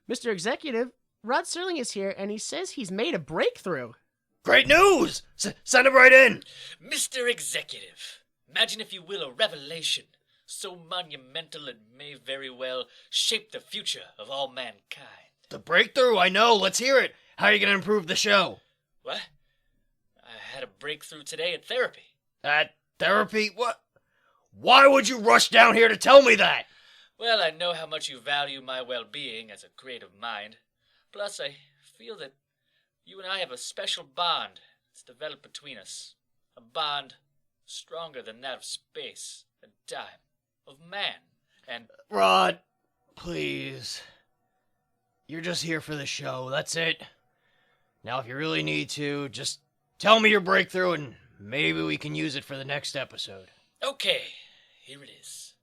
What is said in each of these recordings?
Mr. Executive, Rod Serling is here, and he says he's made a breakthrough. Great news! Send him right in! Mr. Executive, imagine if you will a revelation so monumental it may very well shape the future of all mankind. The breakthrough, I know. Let's hear it. How are you going to improve the show? What? I had a breakthrough today at therapy. At therapy? What? Why would you rush down here to tell me that? Well, I know how much you value my well-being as a creative mind. Plus, I feel that you and I have a special bond that's developed between us. A bond stronger than that of space and time, of man, and... Rod, please. You're just here for the show, that's it. Now, if you really need to, just tell me your breakthrough and maybe we can use it for the next episode. Okay, here it is.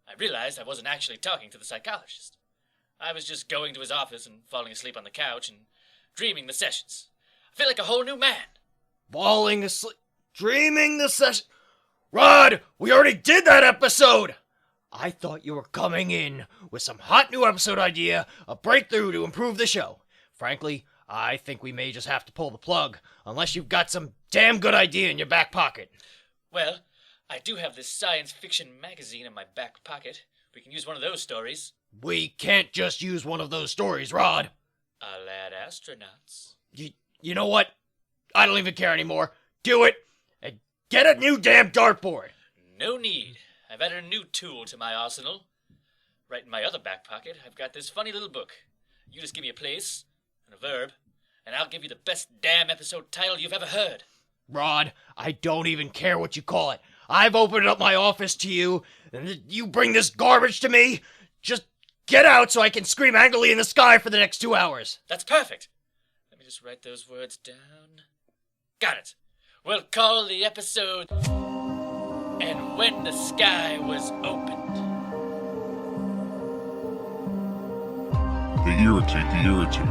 I realized I wasn't actually talking to the psychologist. I was just going to his office and falling asleep on the couch and dreaming the sessions. I feel like a whole new man. Falling asleep, dreaming the session. Rod, we already did that episode! I thought you were coming in with some hot new episode idea, a breakthrough to improve the show. Frankly, I think we may just have to pull the plug, unless you've got some damn good idea in your back pocket. Well, I do have this science fiction magazine in my back pocket. We can use one of those stories. We can't just use one of those stories, Rod. I'll add astronauts. You know what? I don't even care anymore. Do it, and get a new damn dartboard. No need. I've added a new tool to my arsenal. Right in my other back pocket, I've got this funny little book. You just give me a place and a verb, and I'll give you the best damn episode title you've ever heard. Rod, I don't even care what you call it. I've opened up my office to you, and you bring this garbage to me? Just get out so I can scream angrily in the sky for the next 2 hours. That's perfect. Let me just write those words down. Got it. We'll call the episode... And When the Sky Was Opened. They irritate the irritated,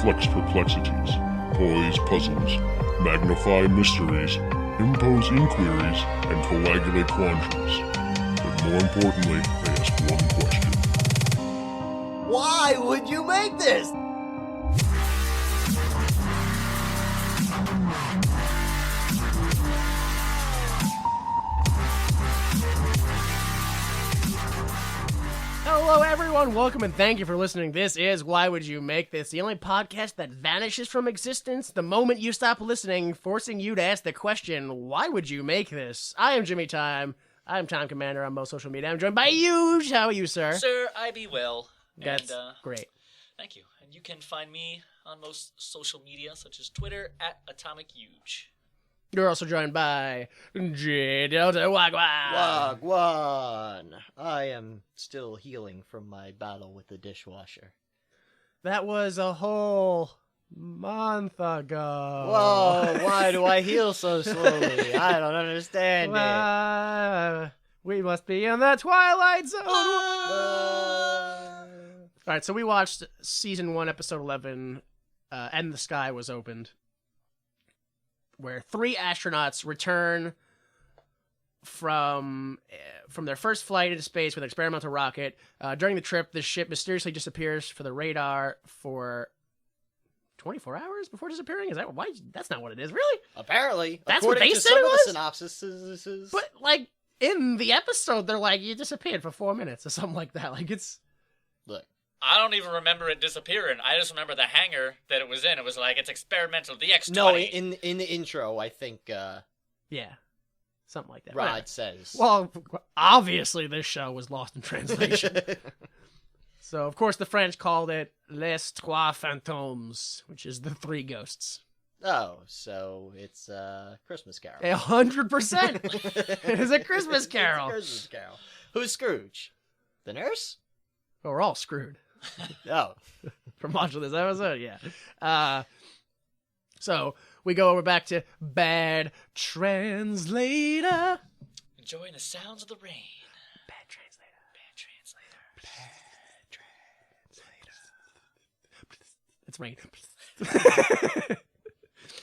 flex perplexities, poise puzzles, magnify mysteries, impose inquiries, and coagulate quandaries. But more importantly, they ask one question. Why would you make this? Hello, everyone. Welcome and thank you for listening. This is Why Would You Make This? The only podcast that vanishes from existence the moment you stop listening, forcing you to ask the question, why would you make this? I am Jimmy Time. I'm Time Commander on most social media. I'm joined by Huge. How are you, sir? Sir, I be well. That's great. Thank you. And you can find me on most social media, such as Twitter, @AtomicHuge. You're also joined by J Delta Wagwan. Wagwan. I am still healing from my battle with the dishwasher. That was a whole month ago. Whoa, why do I heal so slowly? I don't understand it. We must be in the Twilight Zone. Ah. All right, so we watched season 1, episode 11, And the Sky Was Opened, where 3 astronauts return from their first flight into space with an experimental rocket. During the trip, the ship mysteriously disappears for the radar for 24 hours before disappearing? Is that why? That's not what it is, really? Apparently. That's what they according to said some it of was? the synopsis. But, like, in the episode, they're like, you disappeared for 4 minutes or something like that. Like, it's... Look. I don't even remember it disappearing. I just remember the hangar that it was in. It was like, it's experimental, the X-20. No, in the intro, I think Yeah. Something like that. Rod Whatever. says. Well, obviously this show was lost in translation. So, of course, the French called it Les Trois Fantômes, which is the 3 ghosts. Oh, so it's a Christmas Carol. 100%. It is a Christmas Carol. It's a Christmas Carol. Who's Scrooge? The nurse? Well, we're all screwed. Oh. For much of this episode, yeah. So, we go over back to Bad Translator. Enjoying the sounds of the rain. Bad Translator. Bad Translator. It's rain.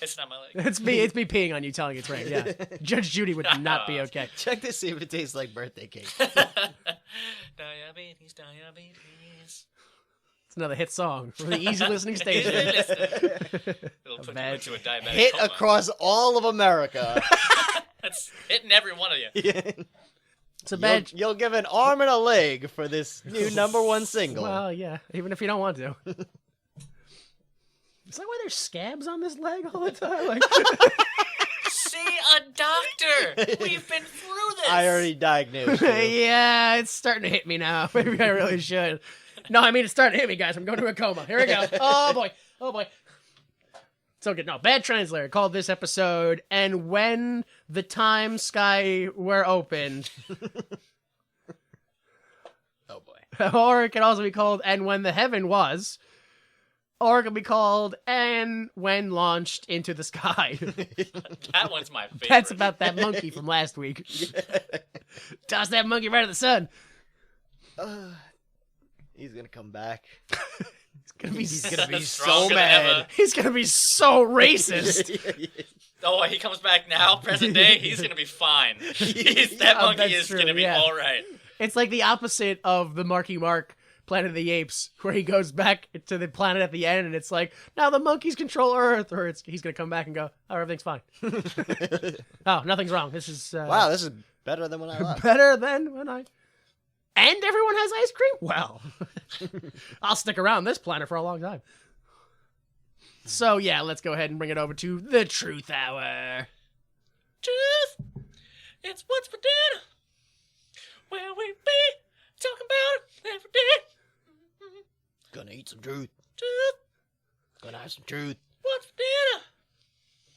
It's not my leg. It's me peeing on you telling it's rain, yeah. Judge Judy would not be okay. Check to see if it tastes like birthday cake. Diabetes. It's another hit song for the easy listening station. It'll put you Bad. into a diabetic Hit coma. across all of America. That's hitting every one of you. It's a bad. You'll give an arm and a leg for this new #1 single. Well, yeah, even if you don't want to. Is that why there's scabs on this leg all the time? Like, See a doctor. We've been through this. I already diagnosed you. yeah, it's starting to hit me now. Maybe I really should. No, I mean, it's starting to hit me, guys. I'm going to a coma. Here we go. Oh, boy. Oh, boy. So good. No, bad translator called this episode, and when the time sky were opened. Oh, boy. Or it could also be called, and when the heaven was. Or it could be called, and when launched into the sky. That one's my favorite. That's about that monkey from last week. Toss that monkey right at the sun. He's gonna come back. He's Gonna be so Stronger than ever. mad. He's gonna be so racist. Oh, he comes back now, present day. He's gonna be fine. That monkey that's is true, gonna be yeah. all right. It's like the opposite of the Marky Mark Planet of the Apes, where he goes back to the planet at the end, and it's like, now the monkeys control Earth, or he's gonna come back and go, oh, everything's fine. Oh, nothing's wrong. This is Wow, this is better than when I left. better than when I. And everyone has ice cream? Well, I'll stick around this planet for a long time. So, yeah, let's go ahead and bring it over to the Truth Hour. Truth, it's what's for dinner. Where we be talking about it every day. Gonna eat some truth. Truth, Gonna have some truth. what's for dinner?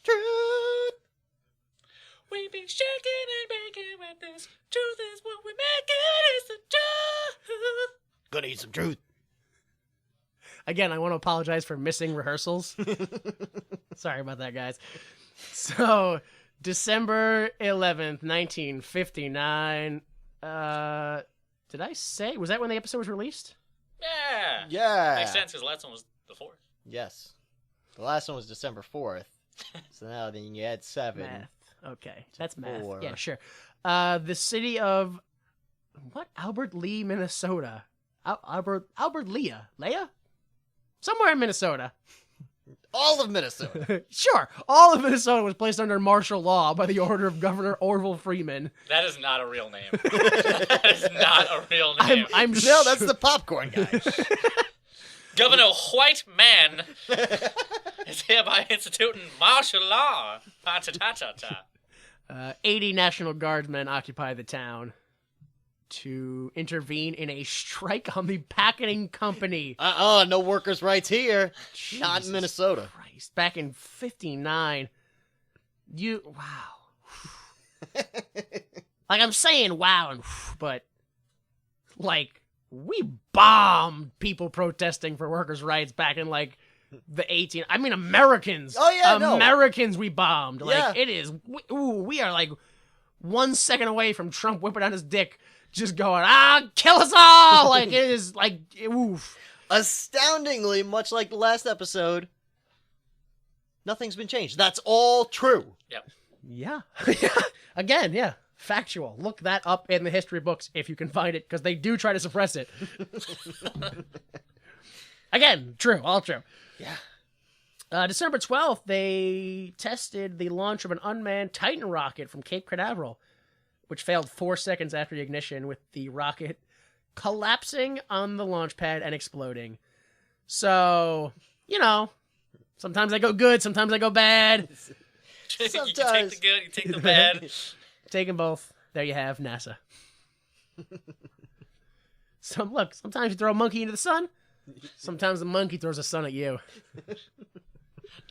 Truth. We be shaking and baking with this. Truth is what we make it. It's the truth. Gonna eat some truth. Again, I want to apologize for missing rehearsals. Sorry about that, guys. So, December 11th, 1959. Did I say? Was that when the episode was released? Yeah. Yeah. Makes sense because the last one was the 4th. Yes. The last one was December 4th. So now then you add 7. Math. Okay, that's math. 4. Yeah, sure. The city of what? Albert Lee, Minnesota. Albert Leah? Somewhere in Minnesota. All of Minnesota. Sure. All of Minnesota was placed under martial law by the order of Governor Orville Freeman. That is not a real name. That is not a real name. I'm No, that's the popcorn guy. Governor White Man is hereby instituting martial law. Pa-ta-ta-ta-ta. 80 National Guardsmen occupy the town to intervene in a strike on the packaging company. No workers' rights here. Not Jesus in Minnesota. Christ. Back in 59. Wow. Like, I'm saying wow, but, like, we bombed people protesting for workers' rights back in, like, the Americans. Oh, yeah, no. Americans we bombed. Like, Yeah. it is, we are, like, 1 second away from Trump whipping out his dick, just going, kill us all! Like, it is, like, oof. Astoundingly, much like the last episode, nothing's been changed. That's all true. Yep. Yeah. Again, yeah. Factual. Look that up in the history books if you can find it, because they do try to suppress it. Again, true. All true. Yeah. December 12th, they tested the launch of an unmanned Titan rocket from Cape Canaveral, which failed 4 seconds after ignition, with the rocket collapsing on the launch pad and exploding. So, sometimes I go good, sometimes I go bad. You take Sometimes. the good, you take the bad. Take them both. There you have NASA. Sometimes you throw a monkey into the sun. Sometimes the monkey throws a sun at you.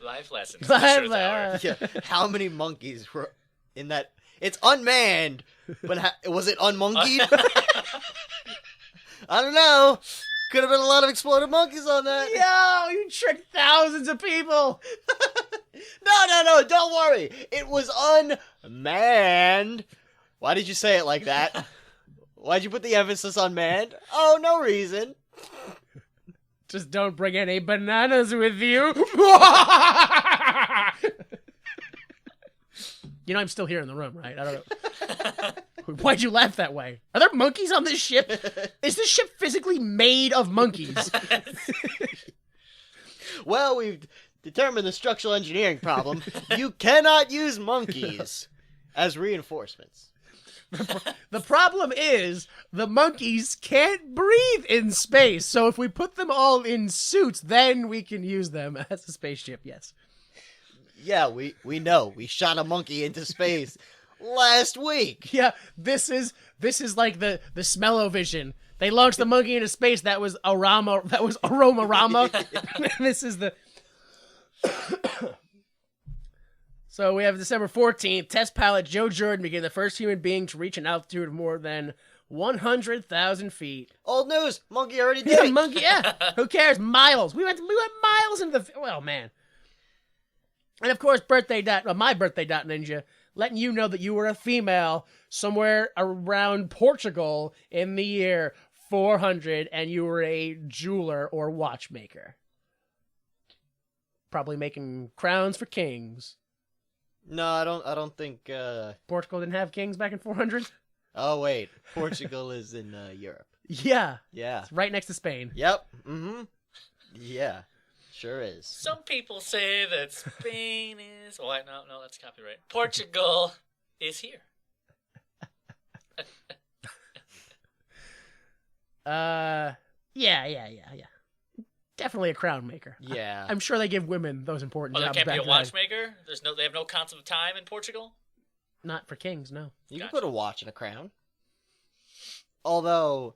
Life lessons. Life Truth Hour. Yeah. How many monkeys were in that? It's unmanned, but was it unmonkeyed? I don't know. Could have been a lot of exploded monkeys on that. Yo, you tricked thousands of people. No, don't worry. It was unmanned. Why did you say it like that? Why'd you put the emphasis on manned? Oh, no reason. Just don't bring any bananas with you. I'm still here in the room, right? I don't know Why'd you laugh that way? Are there monkeys on this ship? Is this ship physically made of monkeys? Well, we've determined the structural engineering problem. You cannot use monkeys as reinforcements. The problem is the monkeys can't breathe in space. So if we put them all in suits, then we can use them as a spaceship. Yes. Yeah, we know. We shot a monkey into space last week. Yeah, this is like the smell-o-vision. They launched the monkey into space. That was Aroma-Rama. This is the... So we have December 14th. Test pilot Joe Jordan became the first human being to reach an altitude of more than 100,000 feet. Old news. Monkey already did it. Monkey, yeah. Who cares? Miles. We went miles into the... Well, man. And of course, my birthday dot ninja, letting you know that you were a female somewhere around Portugal in the year 400, and you were a jeweler or watchmaker. Probably making crowns for kings. No, I don't think, Portugal didn't have kings back in 400? Oh, wait. Portugal is in, Europe. Yeah. Yeah. It's right next to Spain. Yep. Mm-hmm. Yeah. Sure is. Some people say that Spain is... Oh, wait, no, that's copyright. Portugal is here. Yeah. Definitely a crown maker. Yeah. I'm sure they give women those important Oh, there jobs can't be back a then. watchmaker? They have no concept of time in Portugal? Not for kings, no. You can Gotcha. put a watch in a crown. Although...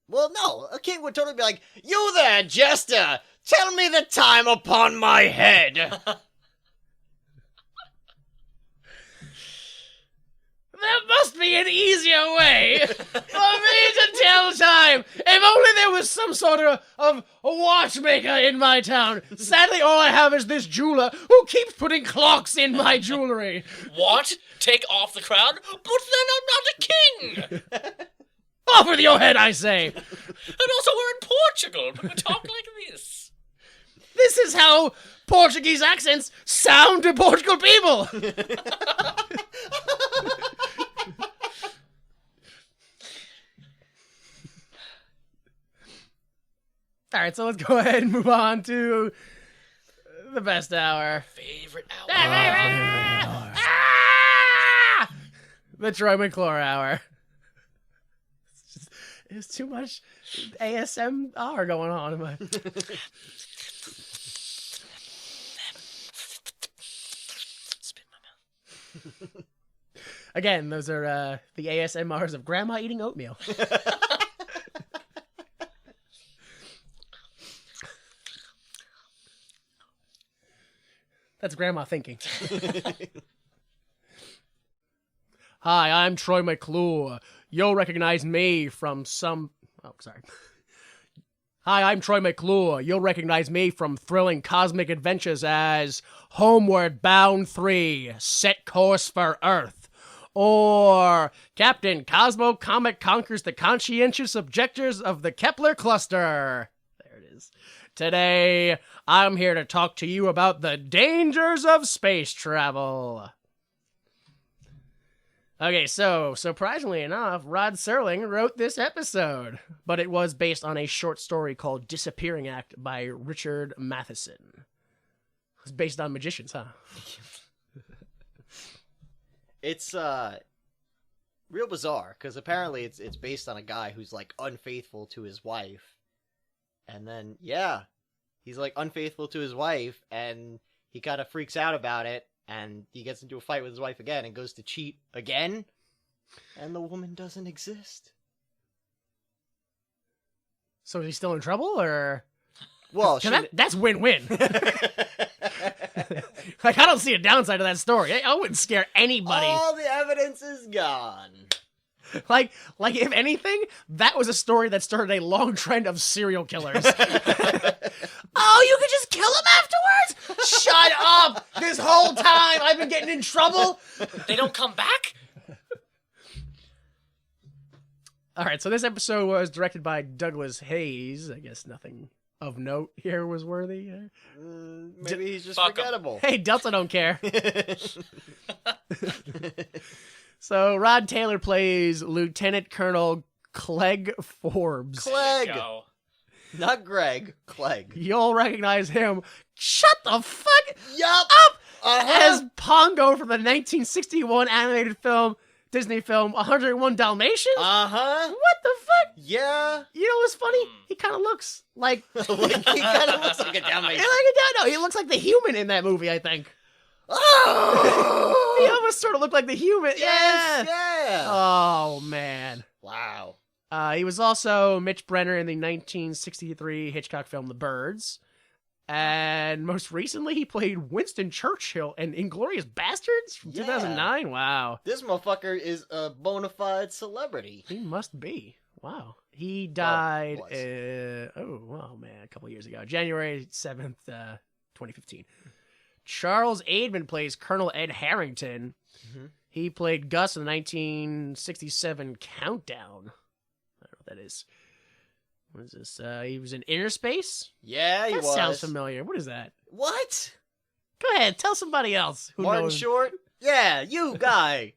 Well, no. A king would totally be like, "You there, jester! Tell me the time upon my head!" There must be an easier way for me to tell time. If only there was some sort of a watchmaker in my town. Sadly, all I have is this jeweler who keeps putting clocks in my jewelry. What? Take off the crown? But then I'm not a king! Off with your head, I say. And also we're in Portugal, but we talk like this. This is how Portuguese accents sound to Portugal people. All right, so let's go ahead and move on to the best hour. Favorite hour. Ah! The Troy McClure hour. There's too much ASMR going on in my... Spit in my mouth. Again, those are the ASMRs of Grandma eating oatmeal. That's Grandma thinking. Hi, I'm Troy McClure. You'll recognize me from some... Oh, sorry. Hi, I'm Troy McClure. You'll recognize me from thrilling cosmic adventures as Homeward Bound 3, Set Course for Earth. Or Captain Cosmo Comet Conquers the Conscientious Objectors of the Kepler Cluster. There it is. Today, I'm here to talk to you about the dangers of space travel. Okay, so, surprisingly enough, Rod Serling wrote this episode, but it was based on a short story called Disappearing Act by Richard Matheson. It's based on magicians, huh? It's, real bizarre, because apparently it's based on a guy who's, like, unfaithful to his wife. And then, yeah, he's, like, unfaithful to his wife, and he kind of freaks out about it. And he gets into a fight with his wife again and goes to cheat again. And the woman doesn't exist. So is he still in trouble, or... Well, that's win-win. Like, I don't see a downside to that story. I wouldn't scare anybody. all the evidence is gone. Like, if anything, that was a story that started a long trend of serial killers. Oh, you could just kill him afterwards? Shut up! This whole time I've been getting in trouble. They don't come back? All right, so this episode was directed by Douglas Hayes. I guess nothing of note here was worthy. Maybe he's just Fuck 'em. forgettable. Hey, Delta don't care. So Rod Taylor plays Lieutenant Colonel Clegg Forbes. There you Clegg. go. Not Greg. Clegg. You'll recognize him. Shut the fuck Yup. up! Uh-huh. As Pongo from the 1961 animated film, Disney film 101 Dalmatians? Uh-huh. What the fuck? Yeah. You know what's funny? He kind of looks like... Like, he kind of looks like a Dalmatian. No, he looks like the human in that movie, I think. Oh! He almost sort of looked like the human. Yes, Yeah. yeah. Oh, man. Wow. He was also Mitch Brenner in the 1963 Hitchcock film The Birds. And most recently, he played Winston Churchill in Inglourious Bastards from Yeah. 2009. Wow. This motherfucker is a bona fide celebrity. He must be. Wow. He died, was. a couple years ago. January 7th, 2015. Charles Aidman plays Colonel Ed Harrington. Mhm. He played Gus in the 1967 Countdown. I don't know what that is. What is this? He was in Inner Space? Yeah, he That was. sounds familiar. What is that? What? Go ahead, tell somebody else who Martin knows. Short? Yeah, you guy.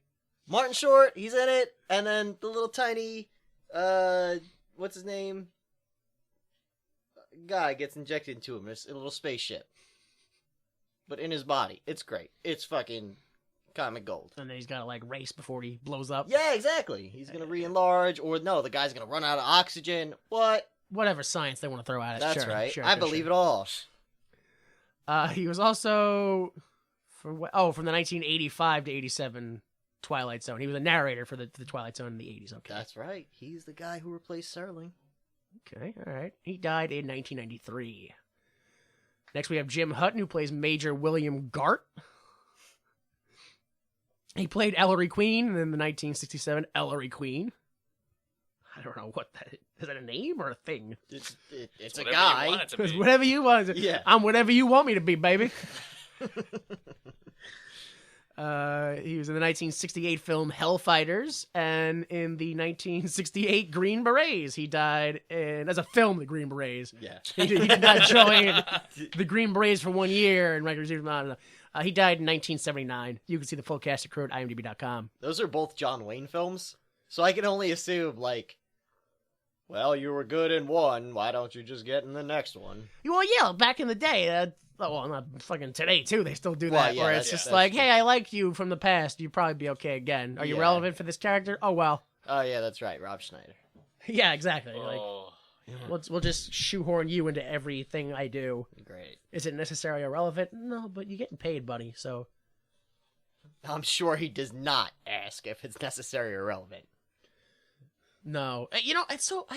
Martin Short, he's in it. And then the little tiny, what's his name? Guy gets injected into him. It's a little spaceship. But in his body. It's great. It's fucking comic gold. And then he's got to like race before he blows up. Yeah, exactly. He's gonna re-enlarge, or no, the guy's gonna run out of oxygen. What? Whatever science they want to throw at it. That's sure, right. Sure, I believe it all. He was also from the 1985 to 87 Twilight Zone. He was a narrator for the Twilight Zone in the 80s. Okay. That's right. He's the guy who replaced Serling. Okay, all right. He died in 1993. Next, we have Jim Hutton, who plays Major William Gart. He played Ellery Queen in the 1967 Ellery Queen. I don't know what that is. Is that a name or a thing? It's a Whatever you guy. want it to It's be. whatever you want. Yeah. I'm whatever you want me to be, baby. He was in the 1968 film Hellfighters and in the 1968 Green Berets. He died as a film, The Green Berets. Yeah. He did not join the Green Berets for 1 year and records. I don't know. He died in 1979. You can see the full cast and crew at imdb.com. Those are both John Wayne films, so I can only assume, like, well, you were good in one, why don't you just get in the next one? Well, yeah, back in the day, well, not fucking today, too, they still do that, Well, yeah, where it's that's- just that's like, true. hey, I like you from the past, you'd probably be okay again. Are you Yeah. relevant for this character? Oh, well. Oh, yeah, that's right, Rob Schneider. Yeah, exactly. Like, Oh, we'll just shoehorn you into everything I do. Great. Is it necessarily irrelevant? No, but you're getting paid, buddy, so... I'm sure he does not ask if it's necessary or relevant. No. You know, it's so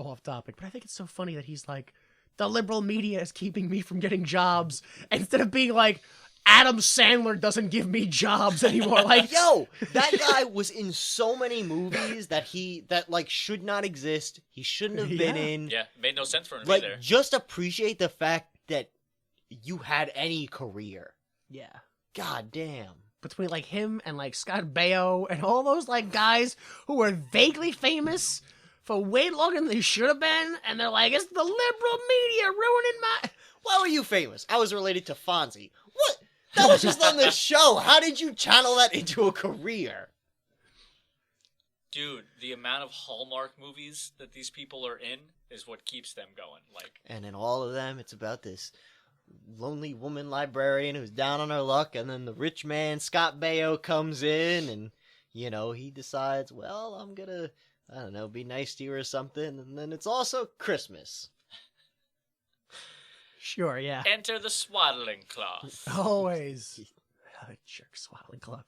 off topic, but I think it's so funny that he's like, the liberal media is keeping me from getting jobs, instead of being like, Adam Sandler doesn't give me jobs anymore. Like, Yo, that guy was in so many movies that should not exist. He shouldn't have been Yeah. in. yeah, made no sense for him Like, either. just appreciate the fact that you had any career. yeah. God damn. Between like him and like Scott Baio and all those like guys who were vaguely famous for way longer than they should have been, and they're like, it's the liberal media ruining my... Why were you famous? I was related to Fonzie. What? That was just on the show. How did you channel that into a career? Dude, the amount of Hallmark movies that these people are in is what keeps them going. Like, And in all of them, it's about this lonely woman librarian who's down on her luck, and then the rich man, Scott Baio, comes in, and, you know, he decides, well, I'm gonna, I don't know, be nice to you or something, and then it's also Christmas. Sure, yeah. enter the swaddling cloth. Always. Jerk swaddling club.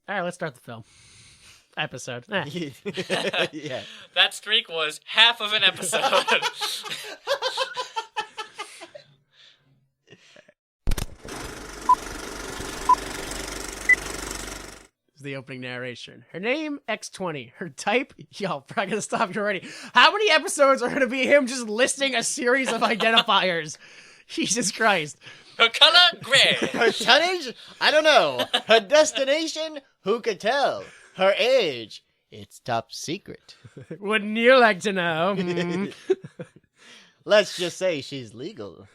All right, let's start the film. Episode. Yeah. That streak was half of an episode. The opening narration. Her name, X20. Her type, yo, I'm gonna stop you already. How many episodes are gonna be him just listing a series of identifiers? Jesus Christ. Her color, gray. Her tonnage? I don't know. Her destination? Who could tell? Her age? It's top secret. Wouldn't you like to know? Hmm. Let's just say she's legal.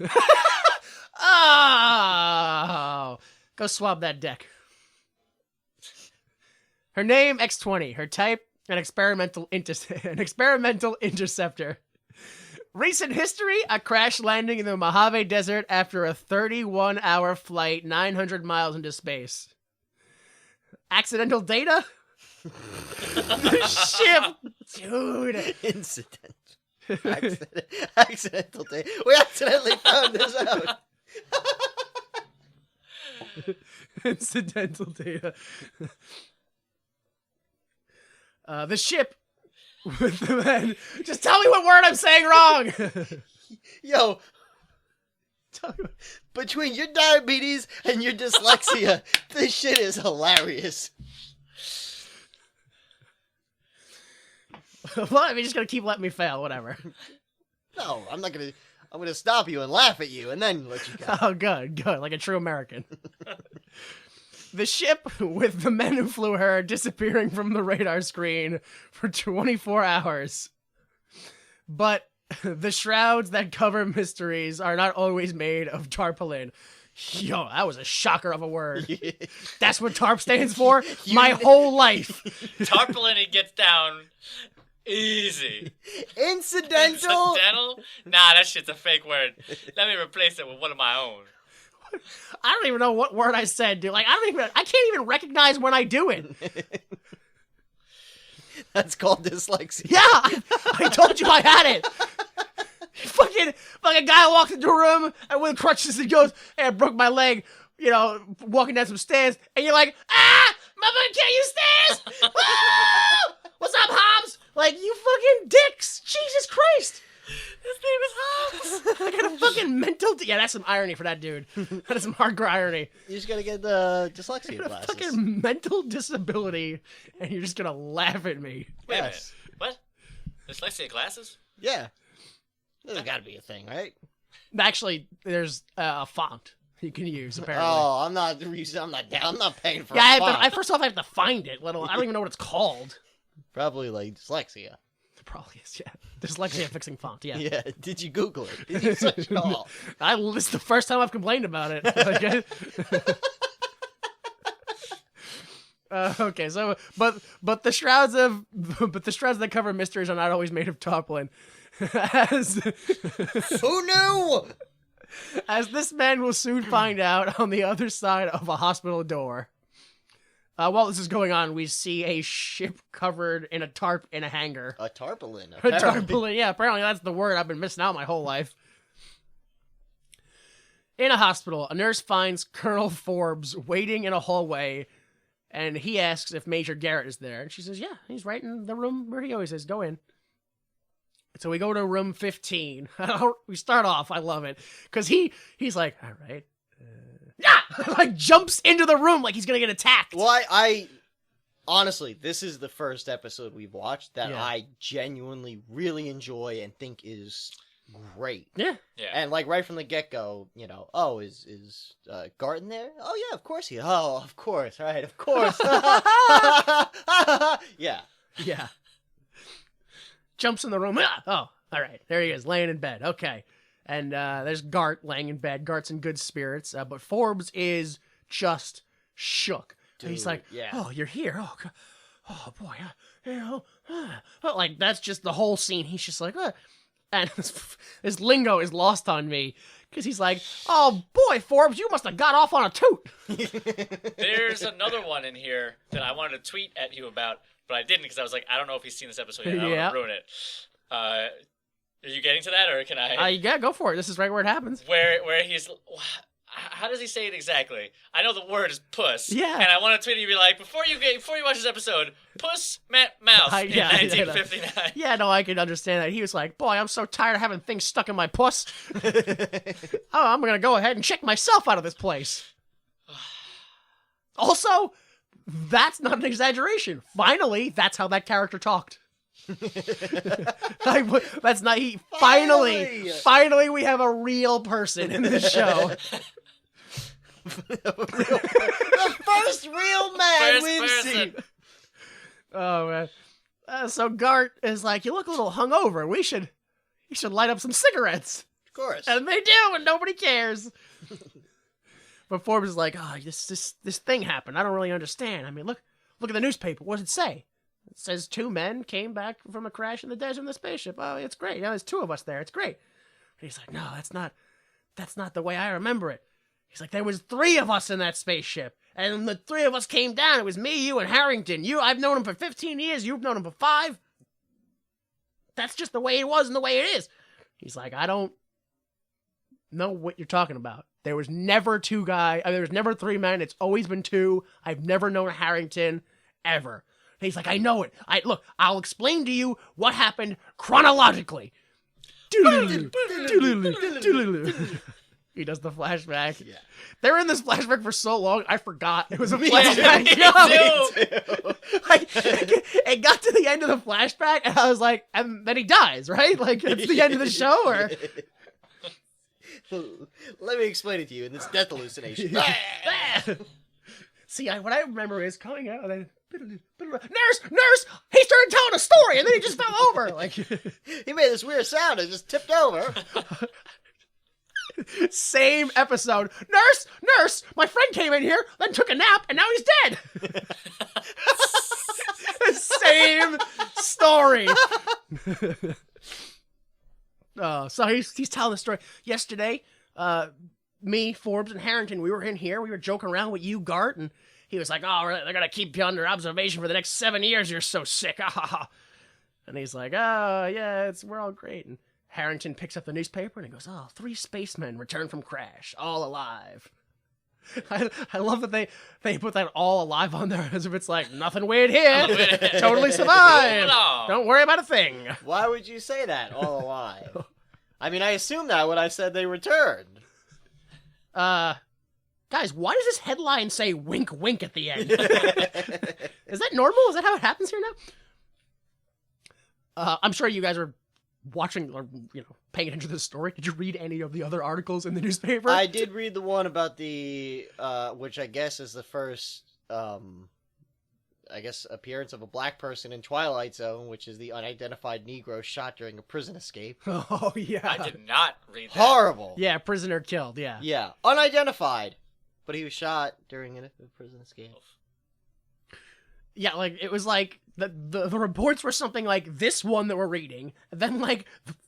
Oh, Go swab that deck. Her name, X-20. Her type, an experimental interceptor. Recent history, a crash landing in the Mojave Desert after a 31-hour flight 900 miles into space. Accidental data? The ship! Dude! Accidental data. We accidentally found this out. Incidental data. The ship with the men. Just tell me what word I'm saying wrong. Yo, between your diabetes and your dyslexia, this shit is hilarious. Well, I mean, you're just gonna keep letting me fail, whatever. No, I'm not gonna. I'm gonna stop you and laugh at you, and then let you go. Oh, good, like a true American. The ship, with the men who flew her, disappearing from the radar screen for 24 hours. But the shrouds that cover mysteries are not always made of tarpaulin. Yo, that was a shocker of a word. That's what TARP stands for? My whole life. Tarpaulin, it gets down easy. Incidental? Incidental? Nah, that shit's a fake word. Let me replace it with one of my own. I don't even know what word I said, dude. Like, I can't even recognize when I do it. That's called dyslexia. Yeah, I told you I had it. Fucking guy walks into a room and with crutches and goes, "Hey, I broke my leg," you know, walking down some stairs, and you're like, "Ah, motherfucker, can't use stairs? Woo! What's up, Hobbs?" Like, you fucking dicks. Jesus Christ. His name is Hobbs. I got a fucking mental... Yeah, that's some irony for that dude. That is some hardcore irony. You just gotta get the dyslexia A glasses. fucking mental disability, and you're just gonna laugh at me. Wait a minute. What? Dyslexia glasses? Yeah. There's gotta be a thing, right? Actually, there's a font you can use, apparently. Oh, I'm not paying for yeah, a font. first off, I have to find it. I don't even know what it's called. Probably like dyslexia. It probably is, yeah. Dyslexia fixing font, yeah. Yeah. Did you Google it? Did you search it all? This is the first time I've complained about it. Okay, so but the shrouds that cover mysteries are not always made of tarpaulin. Who knew? As this man will soon find out on the other side of a hospital door. While this is going on, we see a ship covered in a tarp in a hangar. A tarpaulin. A tarpaulin, yeah, apparently that's the word I've been missing out my whole life. In a hospital, a nurse finds Colonel Forbes waiting in a hallway, and he asks if Major Garrett is there. And she says, yeah, he's right in the room where he always is. Go in. So we go to room 15. We start off, I love it, because he's like, all right. Yeah! Like, jumps into the room like he's gonna get attacked. Well, I honestly, this is the first episode we've watched that Yeah. I genuinely really enjoy and think is great. Yeah. Yeah. And like right from the get-go, you know, oh, is Garton there? Oh yeah, of course he. Oh, of course, right, of course. Yeah. Yeah. Jumps in the room. Ah! Oh, all right. There he is, laying in bed. Okay. And there's Gart laying in bed. Gart's in good spirits, but Forbes is just shook. And he's Dude, like, yeah. "Oh, you're here. Oh, oh boy. You know, like that's just the whole scene. He's just like, and this lingo is lost on me because he's like, "Oh boy, Forbes, you must have got off on a toot." There's another one in here that I wanted to tweet at you about, but I didn't because I was like, I don't know if he's seen this episode yet. I don't Yeah. want to ruin it. Are you getting to that, or can I? Yeah, go for it. This is right where it happens. Where he's, how does he say it exactly? I know the word is puss. Yeah. And I want to tweet you, be like, before you watch this episode, puss mouse in Yeah, 1959. Yeah, no, I can understand that. He was like, "Boy, I'm so tired of having things stuck in my puss. I'm gonna go ahead and check myself out of this place." Also, that's not an exaggeration. Finally, that's how that character talked. That's not he. Finally, we have a real person in this show. The first real man First we've person. seen. Oh man. So Gart is like, "You look a little hungover. You should light up some cigarettes." Of course. And they do, and nobody cares. But Forbes is like, oh, this thing happened. I don't really understand. I mean, look at the newspaper. What does it say? It says 2 men came back from a crash in the desert in the spaceship. Oh, it's great. Yeah, there's 2 of us there. It's great. And he's like, no, that's not the way I remember it. He's like, there was 3 of us in that spaceship. And the 3 of us came down. It was me, you, and Harrington. I've known him for 15 years. You've known him for 5. That's just the way it was and the way it is. He's like, I don't know what you're talking about. There was never 2 guys. There was never 3 men. It's always been 2. I've never known Harrington ever. And he's like, I know it. Look, I'll explain to you what happened chronologically. He does the flashback. Yeah. They were in this flashback for so long, I forgot it was a flashback. It got to the end of the flashback, and I was like, and then he dies, right? Like, that's the end of the show, or... Let me explain it to you in this death hallucination. See, what I remember is coming out, and then... Nurse! He started telling a story, and then he just fell over. Like he made this weird sound and just tipped over. Same episode. Nurse! My friend came in here, then took a nap, and now he's dead. Same story. So he's telling the story. Yesterday, me, Forbes, and Harrington, we were in here. We were joking around with you, Gart, and he was like, oh, they're going to keep you under observation for the next 7 years. You're so sick. And he's like, oh, yeah, we're all great. And Harrington picks up the newspaper and he goes, oh, 3 spacemen returned from crash, all alive. I love that they put that all alive on there as if it's like, nothing weird here. Totally survived. Don't worry about a thing. Why would you say that, all alive? I mean, I assumed that when I said they returned. Guys, why does this headline say wink wink at the end? Is that normal? Is that how it happens here now? I'm sure you guys are watching or paying attention to this story. Did you read any of the other articles in the newspaper? I did read the one about the which I guess is the first appearance of a black person in Twilight Zone, which is the unidentified Negro shot during a prison escape. Oh yeah. I did not read that. Horrible. Yeah, prisoner killed, yeah. Yeah, unidentified. But he was shot during a prison escape. Yeah, like, it was like, the reports were something like this one that we're reading, and then, like,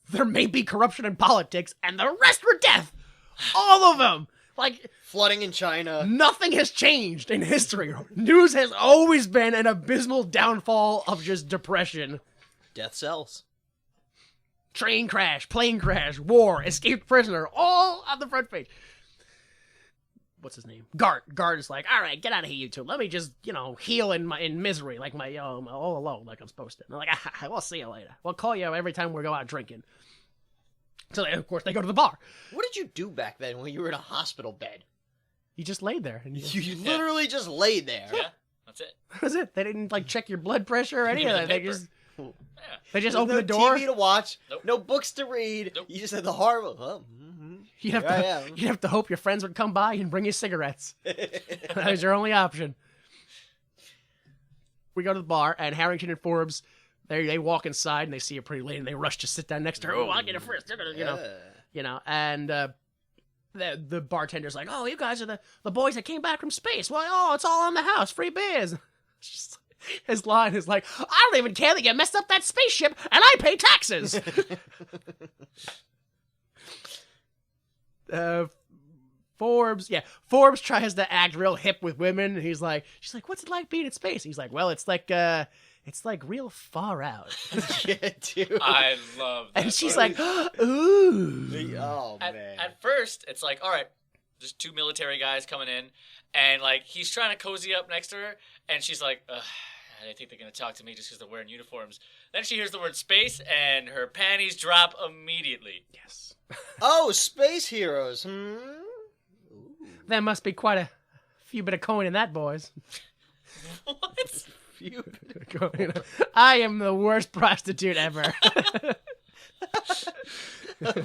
there may be corruption in politics, and the rest were death! All of them! Like... Flooding in China. Nothing has changed in history. News has always been an abysmal downfall of just depression. Death cells. Train crash, plane crash, war, escaped prisoner, all on the front page. What's his name? Gart. Gart is like, all right, get out of here, you two. Let me just, heal in misery, like my all alone, like I'm supposed to. And they're like, we'll see you later. We'll call you every time we go out drinking. So, of course, they go to the bar. What did you do back then when you were in a hospital bed? You just laid there. And you literally just laid there. Yeah, that's it. That's it. They didn't, check your blood pressure or any of that. They just... Yeah. They just opened the door. No TV to watch. Nope. No books to read. Nope. You just had the horrible... Oh, You'd have to hope your friends would come by and bring you cigarettes. That was your only option. We go to the bar, and Forbes, they walk inside, and they see a pretty lady, and they rush to sit down next to her. Oh, I'll get it first. And the bartender's like, oh, you guys are the boys that came back from space. Well, oh, it's all on the house. Free beers. His line is like, I don't even care that you messed up that spaceship, and I pay taxes. Forbes tries to act real hip with women, and she's like, what's it like being in space? He's like, well, it's like real far out. Yeah, dude. I love that. And she's part. like, ooh. Oh, man. At first, it's like, all right, there's 2 military guys coming in, and, like, he's trying to cozy up next to her, and she's like, ugh, I think they're going to talk to me just because they're wearing uniforms. Then she hears the word space, and her panties drop immediately. Yes. Oh, space heroes. Ooh. There must be quite a few bit of coin in that, boys. What? Few bit of coin. I am the worst prostitute ever. Like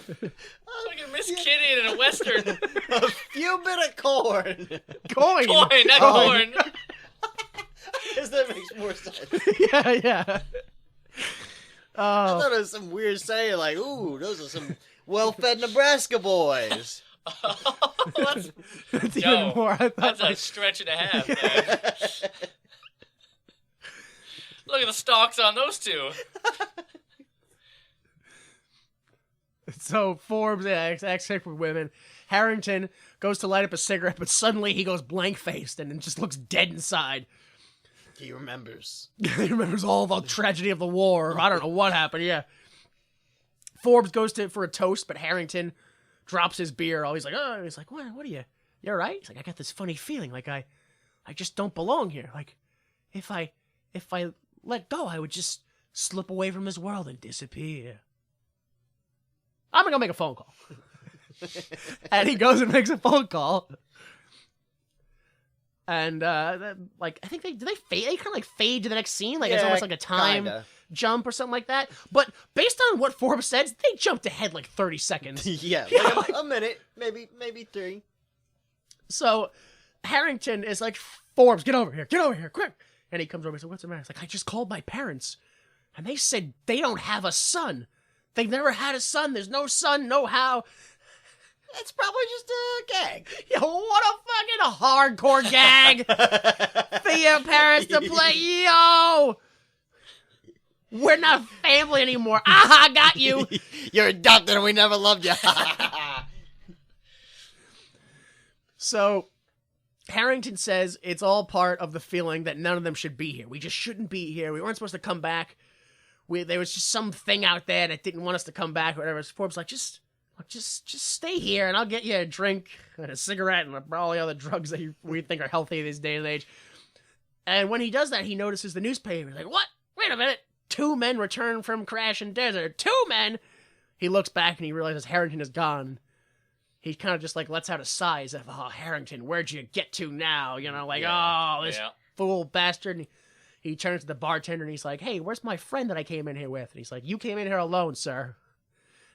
a Miss Kitty in a Western. A few bit of corn. Coin, not corn. Because that makes more sense. Yeah. I thought it was some weird saying like, ooh, those are some well-fed Nebraska boys. That's, That's Yo, even more. I thought, that's a like, stretch and a half, man. Look at the stalks on those two. so Forbes, acts with women. Harrington goes to light up a cigarette, but suddenly he goes blank-faced and just looks dead inside. He remembers. He remembers all the tragedy of the war. I don't know what happened, yeah. Forbes goes for a toast, but Harrington drops his beer. He's like, oh, he's like, what are you? You all right? He's like, I got this funny feeling, like I just don't belong here. Like, if I let go, I would just slip away from this world and disappear. I'm gonna go make a phone call. And he goes and makes a phone call. And like, I think they fade. They kind of like fade to the next scene, like it's almost like a time jump or something like that. But based on what Forbes says, they jumped ahead like 30 seconds. Yeah, Yeah, like a minute, maybe 3. So Harrington is like, Forbes, get over here, quick! And he comes over and says, "What's the matter?" It's like, I just called my parents, and they said they don't have a son. They've never had a son. There's no son, no how. It's probably just a gag. Yo, what a fucking hardcore gag for your parents to play. Yo, we're not family anymore. Aha, got you. You're adopted and we never loved you. So Harrington says it's all part of the feeling that none of them should be here. We just shouldn't be here. We weren't supposed to come back. There was just something out there that didn't want us to come back or whatever. So Forbes like, just stay here and I'll get you a drink and a cigarette and all the other drugs that we think are healthy in this day and age. And when he does that, he notices the newspaper. He's like, what? Wait a minute. 2 men return from crash in desert. 2 men! He looks back and he realizes Harrington is gone. He kind of just like lets out a sigh as if, oh, Harrington, where'd you get to now? You know, like, oh, this fool bastard. And he turns to the bartender and he's like, hey, where's my friend that I came in here with? And he's like, you came in here alone, sir.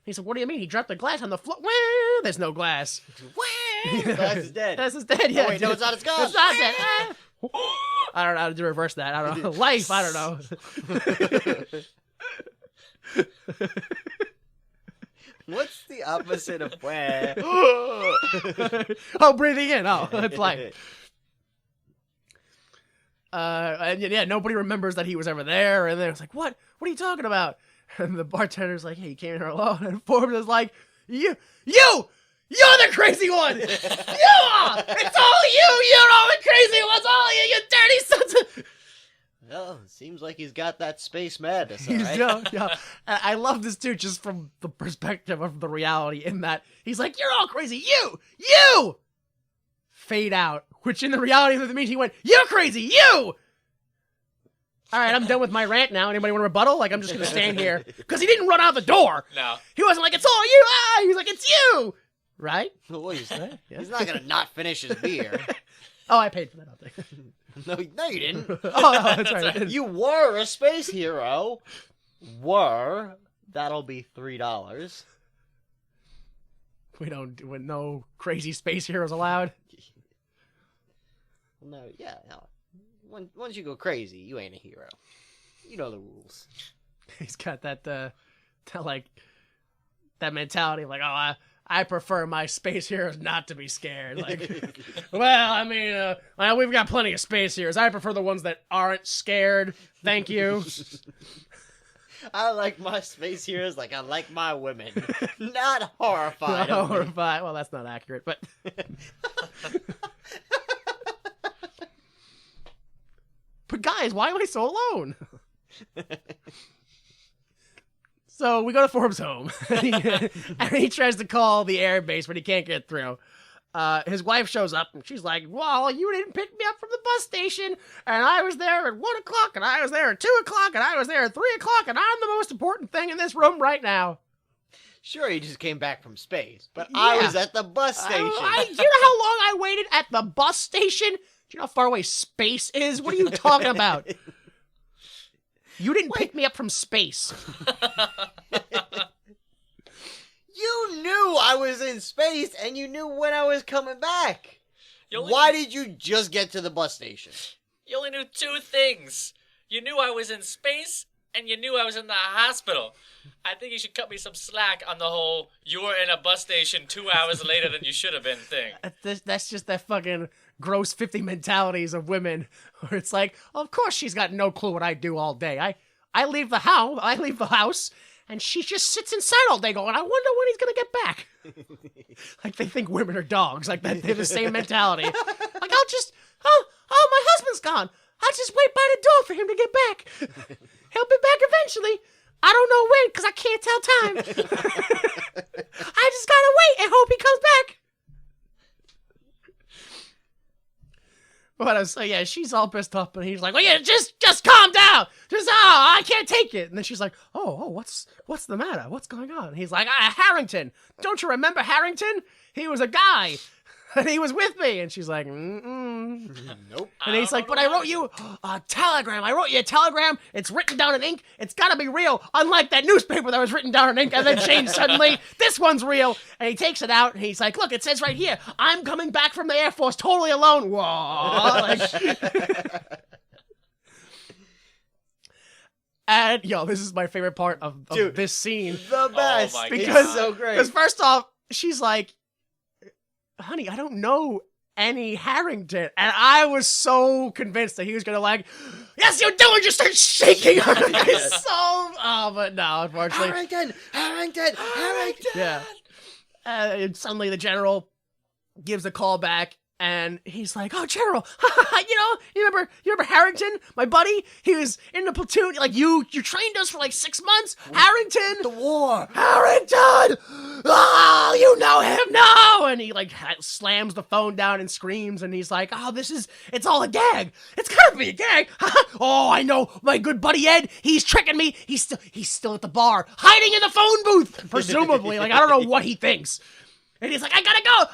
He said, what do you mean? He dropped the glass on the floor. Well, there's no glass. The glass is dead. Glass is dead, yeah. Oh, wait, no, it's not. It's gone. It's not dead. I don't know how to reverse that. I don't know. Life, I don't know. What's the opposite of where? Oh, breathing in. Oh, it's life. And yeah, nobody remembers that he was ever there. And then it's like, what? What are you talking about? And the bartender's like, hey, you came in here alone. And Forbes is like, you're the crazy one. You are. It's all you. You're all the crazy ones. All you dirty sons of... Well, it seems like he's got that space madness, all He's, right? yeah. And I love this too, just from the perspective of the reality in that he's like, you're all crazy. You! Fade out. Which in the reality of the meeting, he went, you're crazy. You! All right, I'm done with my rant now. Anybody want to rebuttal? Like, I'm just going to stand here. Because he didn't run out the door. No. He wasn't like, it's all you. Ah! He was like, it's you. Right? Well, he's not going to not finish his beer. Oh, I paid for that, I think. No, you didn't. Oh, no, that's right. You were a space hero. That'll be $3. We don't do no crazy space heroes allowed. No. Once you go crazy, you ain't a hero. You know the rules. He's got that mentality of like, oh, I prefer my space heroes not to be scared. Like, well, I mean, we've got plenty of space heroes. I prefer the ones that aren't scared. Thank you. I like my space heroes like I like my women. Not horrified. Not horrified. Well, that's not accurate, but... But guys, why am I so alone? So we go to Forbes' home, and he tries to call the air base, but he can't get through. His wife shows up, and she's like, well, you didn't pick me up from the bus station, and I was there at 1 o'clock, and I was there at 2 o'clock, and I was there at 3 o'clock, and I'm the most important thing in this room right now. Sure, he just came back from space, but Yeah. I was at the bus station. Do you know how long I waited at the bus station? Do you know how far away space is? What are you talking about? You didn't pick me up from space. You knew I was in space, and you knew when I was coming back. You Why did you just get to the bus station? only knew 2 things. You knew I was in space, and you knew I was in the hospital. I think you should cut me some slack on the whole you were in a bus station 2 hours later than you should have been thing. That's just that fucking gross 50 mentalities of women where it's like, of course she's got no clue what I do all day. I leave the house and she just sits inside all day going, I wonder when he's gonna get back. Like they think women are dogs, like that they have the same mentality. Like my husband's gone. I'll just wait by the door for him to get back. He'll be back eventually. I don't know when, because I can't tell time. I just gotta wait and hope he comes back. But so yeah, she's all pissed up, and he's like, "Well, yeah, just calm down. I can't take it." And then she's like, "Oh, what's the matter? What's going on?" And he's like, "Harrington. Don't you remember Harrington? He was a guy." And he was with me. And she's like, Nope. And he's like, but I wrote you a telegram. I wrote you a telegram. It's written down in ink. It's got to be real. Unlike that newspaper that was written down in ink and then changed suddenly. This one's real. And he takes it out and he's like, look, it says right here, I'm coming back from the Air Force totally alone. Whoa. And, this is my favorite part of this scene. The best. Oh my because God. So great. Because first off, she's like, honey, I don't know any Harrington. And I was so convinced that he was going to like, yes, you do, and just start shaking her. But no, unfortunately. Harrington. Yeah. And suddenly the general gives a call back. And he's like, oh, General, you remember Harrington, my buddy? He was in the platoon. Like, you trained us for like 6 months. Harrington. The war. Harrington. Oh, you know him now. And he like slams the phone down and screams. And he's like, oh, it's all a gag. It's gotta be a gag. Oh, I know. My good buddy Ed, he's tricking me. He's still at the bar, hiding in the phone booth, presumably. Like, I don't know what he thinks. And he's like, I gotta go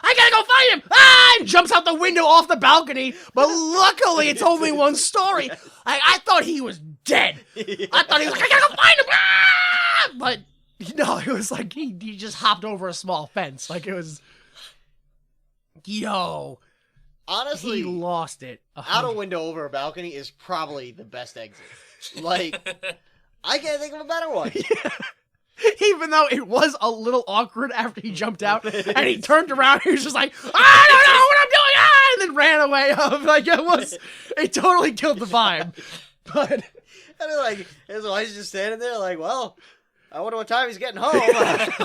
find him! And jumps out the window off the balcony. But luckily, it's only one story. I thought he was dead. I thought he was like, I gotta go find him! But, no, it was like, he just hopped over a small fence. Like, it was, honestly, he lost it. Out a window over a balcony is probably the best exit. Like, I can't think of a better one. Yeah. Even though it was a little awkward after he jumped out and he turned around, he was just like, I don't know what I'm doing, and then ran away. It totally killed the vibe. But And then, like, his wife's just standing there, like, well, I wonder what time he's getting home.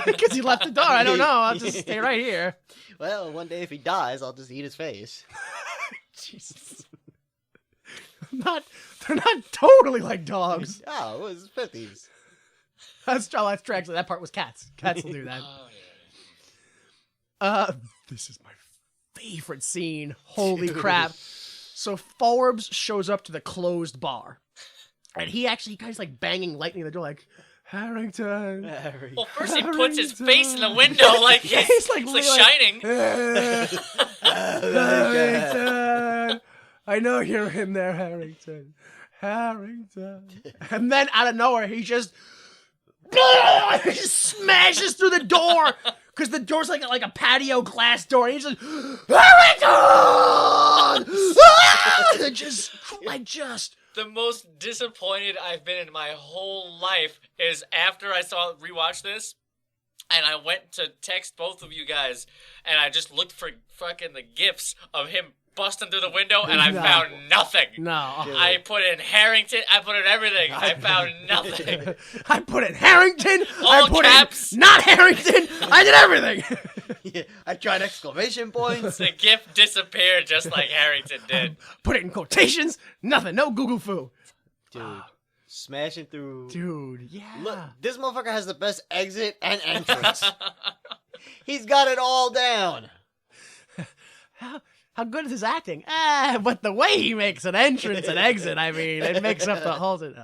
because he left the door, I don't know. I'll just stay right here. Well, one day if he dies, I'll just eat his face. Jesus. They're not totally like dogs. Oh, it was 50s. That's true. Actually, that part was cats. Cats will do that. Oh, yeah. This is my favorite scene. Holy crap. So Forbes shows up to the closed bar. And he guy's like banging lightning at the door like, Harrington. Well, first he puts his face in the window like he's like shining. Harrington. I know you're in there, Harrington. And then out of nowhere, he just smashes through the door because the door's like a patio glass door. And he's just Harrington! just The most disappointed I've been in my whole life is after I rewatched this, and I went to text both of you guys, and I just looked for fucking the gifs of him busting through the window, and I found nothing. No. I put in Harrington. I put in everything. I found nothing. I put in Harrington. All I put caps. in not Harrington. I did everything. Yeah, I tried exclamation points. The gift disappeared just like Harrington did. Put it in quotations. Nothing. No Google foo. Dude, smashing through. Dude, yeah. Look, this motherfucker has the best exit and entrance. He's got it all down. How good is his acting? But the way he makes an entrance and exit, I mean, it makes up the whole thing.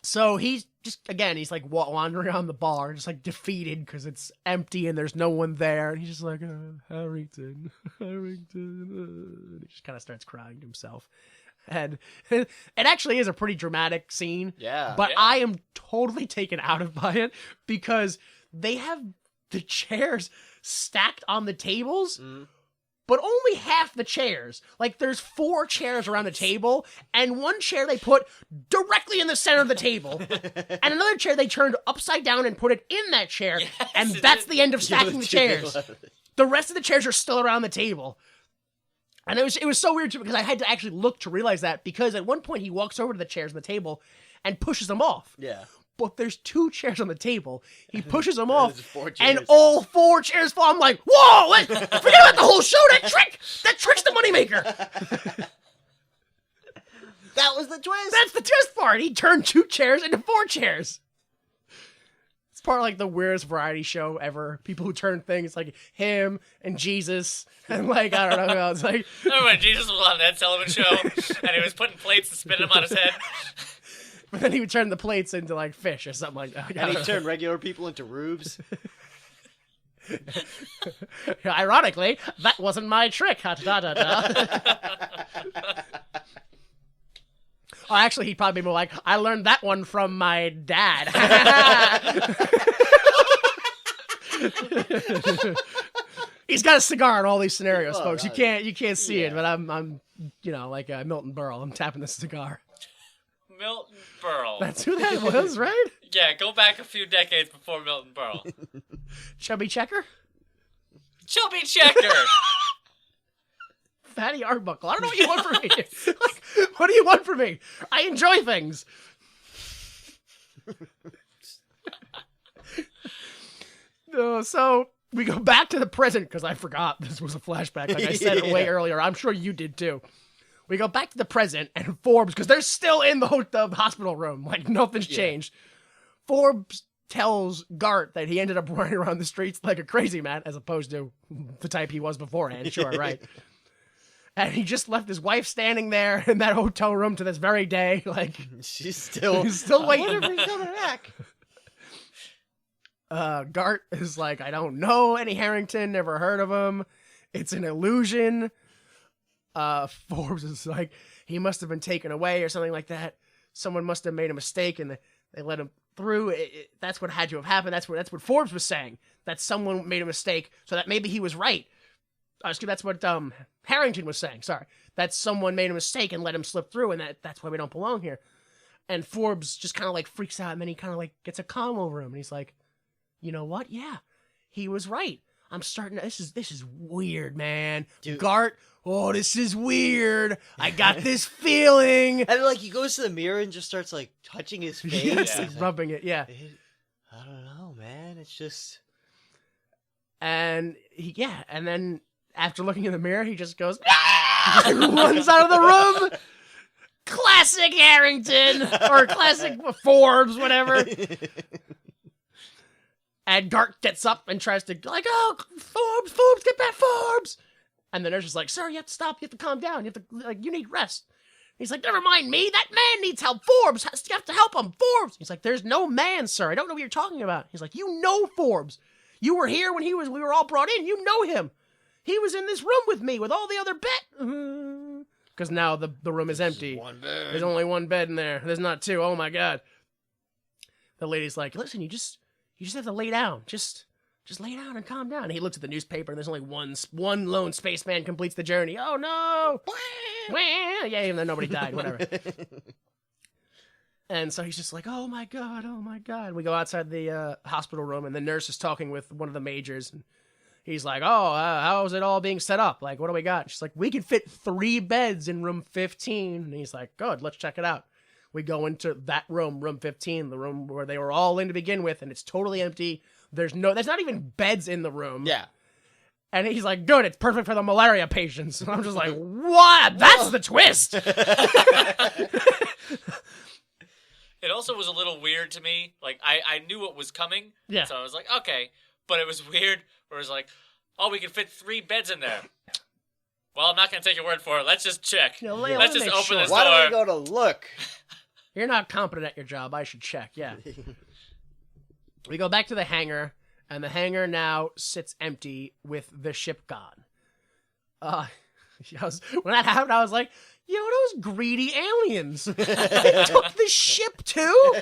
So he's he's like wandering around the bar, just like defeated because it's empty and there's no one there. And he's just like, Harrington. And he just kind of starts crying to himself. And it actually is a pretty dramatic scene. Yeah. But Yeah. I am totally taken out of by it because they have the chairs stacked on the tables. Mm. but only half the chairs. Like, there's 4 chairs around the table, and one chair they put directly in the center of the table, and another chair they turned upside down and put it in that chair, and that's the end of stacking the chairs. The rest of the chairs are still around the table. And it was so weird, too, because I had to actually look to realize that, because at one point he walks over to the chairs on the table and pushes them off. Yeah. But there's 2 chairs on the table. He pushes them off, 4 and chairs. all 4 chairs fall. I'm like, whoa! Forget about the whole show. That trick's the moneymaker. That was the twist. That's the twist part. He turned 2 chairs into 4 chairs. It's part of like the weirdest variety show ever. People who turn things, like him and Jesus, and like I don't know. It's like, Remember when Jesus was on that Sullivan show and he was putting plates and spinning them on his head? but then he would turn the plates into like fish or something like that. And he turned regular people into rubes. Ironically, that wasn't my trick. Da, da, da. Oh, actually, he'd probably be more like, I learned that one from my dad. He's got a cigar in all these scenarios, folks. You can't see it, but I'm like Milton Berle. I'm tapping the cigar. Milton Berle. That's who that was, right? Yeah, go back a few decades before Milton Berle. Chubby Checker? Chubby Checker! Fatty Arbuckle. I don't know what you want from me. Like, what do you want from me? I enjoy things. So we go back to the present, because I forgot this was a flashback. Like I said it way earlier. I'm sure you did too. We go back to the present, and Forbes, because they're still in the hospital room. Like, nothing's changed. Forbes tells Gart that he ended up running around the streets like a crazy man, as opposed to the type he was beforehand. Sure, right. And he just left his wife standing there in that hotel room to this very day. Like, he's still waiting. I wonder if he's coming back. Gart is like, I don't know any Harrington, never heard of him. It's an illusion. Forbes is like, he must have been taken away or something like that. Someone must have made a mistake and they let him through. That's what had to have happened. That's what Forbes was saying. That someone made a mistake, so that maybe he was right. That's what Harrington was saying. Sorry, that someone made a mistake and let him slip through, and that's why we don't belong here. And Forbes just kind of like freaks out, and then he kind of like gets a calm over him, and he's like, "You know what? Yeah, he was right. I'm starting to, this is weird, man. Dude. Gart, oh, this is weird. I got this feeling." And like he goes to the mirror and just starts like touching his face. Yes, He's like, rubbing it. Yeah, I don't know, man. It's just. And and then after looking in the mirror, he just goes, "Ah!" and runs out of the room. Classic Harrington or classic Forbes, whatever. And Gart gets up and tries to like, "Oh, Forbes, get back, Forbes!" And the nurse is like, "Sir, you have to stop. You have to calm down. You have to you need rest." He's like, "Never mind me. That man needs help. Forbes, you have to help him. Forbes." He's like, "There's no man, sir. I don't know what you're talking about." He's like, "You know Forbes. You were here when we were all brought in. You know him. He was in this room with me with all the other bed." Because now the room is empty. There's only one bed in there. There's not 2. Oh my god. The lady's like, "Listen, you just have to lay down. Just lay down and calm down." And he looks at the newspaper, and there's only one lone spaceman completes the journey. Oh no! Yeah, even though nobody died, whatever. And so he's just like, "Oh my god, oh my god." We go outside the hospital room, and the nurse is talking with one of the majors, and he's like, "Oh, how's it all being set up? Like, what do we got?" She's like, "We can fit 3 beds in room 15. And he's like, "Good, let's check it out." We go into that room, room 15, the room where they were all in to begin with, and it's totally empty. There's not even beds in the room. Yeah. And he's like, "Good, it's perfect for the malaria patients." And I'm just like, what? That's the twist. It also was a little weird to me. Like, I knew what was coming. Yeah. So I was like, okay. But it was weird where it was like, oh, we can fit 3 beds in there. Well, I'm not going to take your word for it. Let's just check. Yeah, Let's just make open sure. this Why door. don't we go to look? You're not competent at your job. I should check. Yeah. We go back to the hangar, and the hangar now sits empty with the ship gone. When that happened, I was like, "You know, those greedy aliens. They took the ship too?"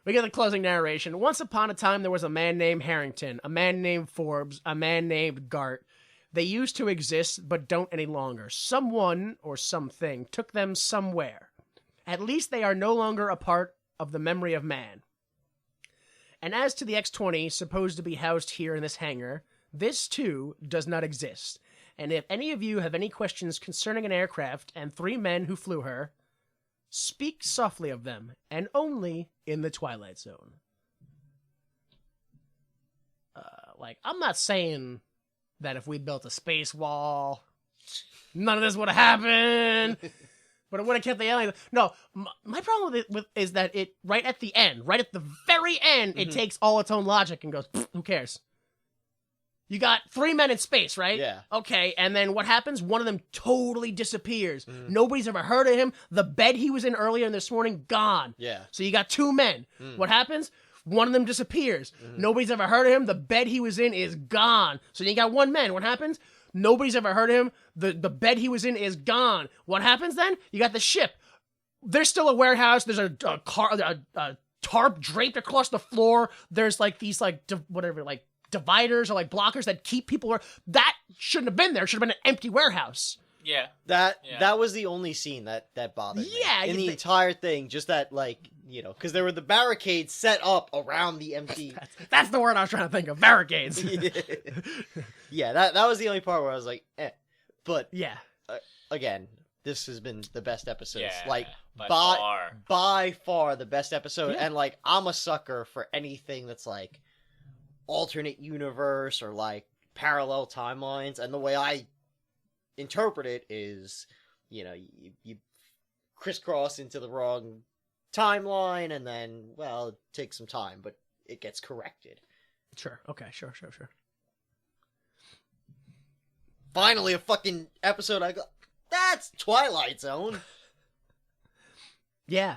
We get the closing narration. "Once upon a time, there was a man named Harrington, a man named Forbes, a man named Gart. They used to exist, but don't any longer. Someone or something took them somewhere. At least they are no longer a part of the memory of man. And as to the X-20 supposed to be housed here in this hangar, this too does not exist. And if any of you have any questions concerning an aircraft and 3 men who flew her, speak softly of them, and only in the Twilight Zone. I'm not saying that if we built a space wall, none of this would have happened, but it would have kept the aliens. No, my problem is that it, right at the end, right at the very end, it takes all its own logic and goes, who cares? You got 3 men in space, right? Yeah. Okay, and then what happens? One of them totally disappears. Nobody's ever heard of him. The bed he was in earlier this morning, gone. Yeah. So you got 2 men. What happens? One of them disappears. Nobody's ever heard of him. The bed he was in is gone. So you got 1 man. What happens? Nobody's ever heard of him. The bed he was in is gone. What happens then? You got the ship. There's still a warehouse. There's a tarp draped across the floor. There's these dividers or blockers that keep people. That shouldn't have been there. It should have been an empty warehouse. Yeah. That was the only scene that bothered me. Yeah, in the entire thing, just that because there were the barricades set up around the empty. That's the word I was trying to think of. Barricades. Yeah, that was the only part where I was like, eh. But yeah, again, this has been the best episode. Yeah, by far. far the best episode. Yeah. And I'm a sucker for anything that's alternate universe or parallel timelines. And the way I interpret it is, you crisscross into the wrong timeline, and then it takes some time, but it gets corrected. Sure. Okay. Sure. Finally, a fucking episode I go, that's Twilight Zone. Yeah.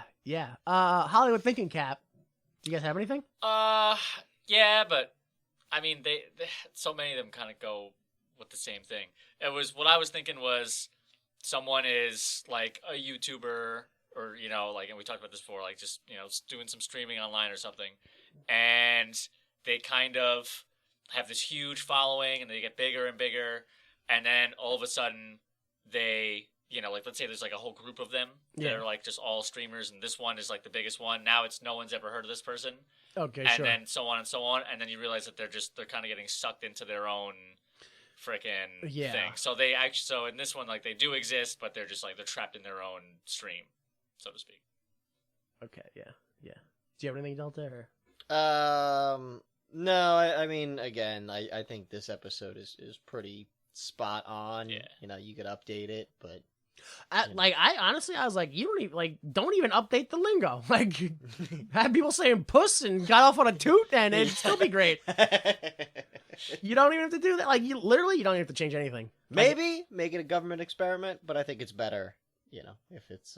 Hollywood Thinking Cap. Do you guys have anything? Yeah, but I mean, they so many of them kind of go with the same thing. It was what I was thinking was someone is a YouTuber or and we talked about this before, just doing some streaming online or something, and they kind of have this huge following and they get bigger and bigger, and then all of a sudden they let's say there's a whole group of them that are just all streamers, and this one is the biggest one. Now it's no one's ever heard of this person. Okay, and sure. then so on and so on, and then you realize that they're kind of getting sucked into their own frickin' thing. So so in this one, they do exist, but they're just they're trapped in their own stream, so to speak. Okay, yeah. Do you have anything, Delta? No, I mean, again, I think this episode is pretty spot on. Yeah. You could update it, but I honestly, I was you don't even update the lingo. Had people saying puss and got off on a toot, and it'd still be great. You don't even have to do that. You literally, you don't even have to change anything. Maybe make it a government experiment, but I think it's better, if it's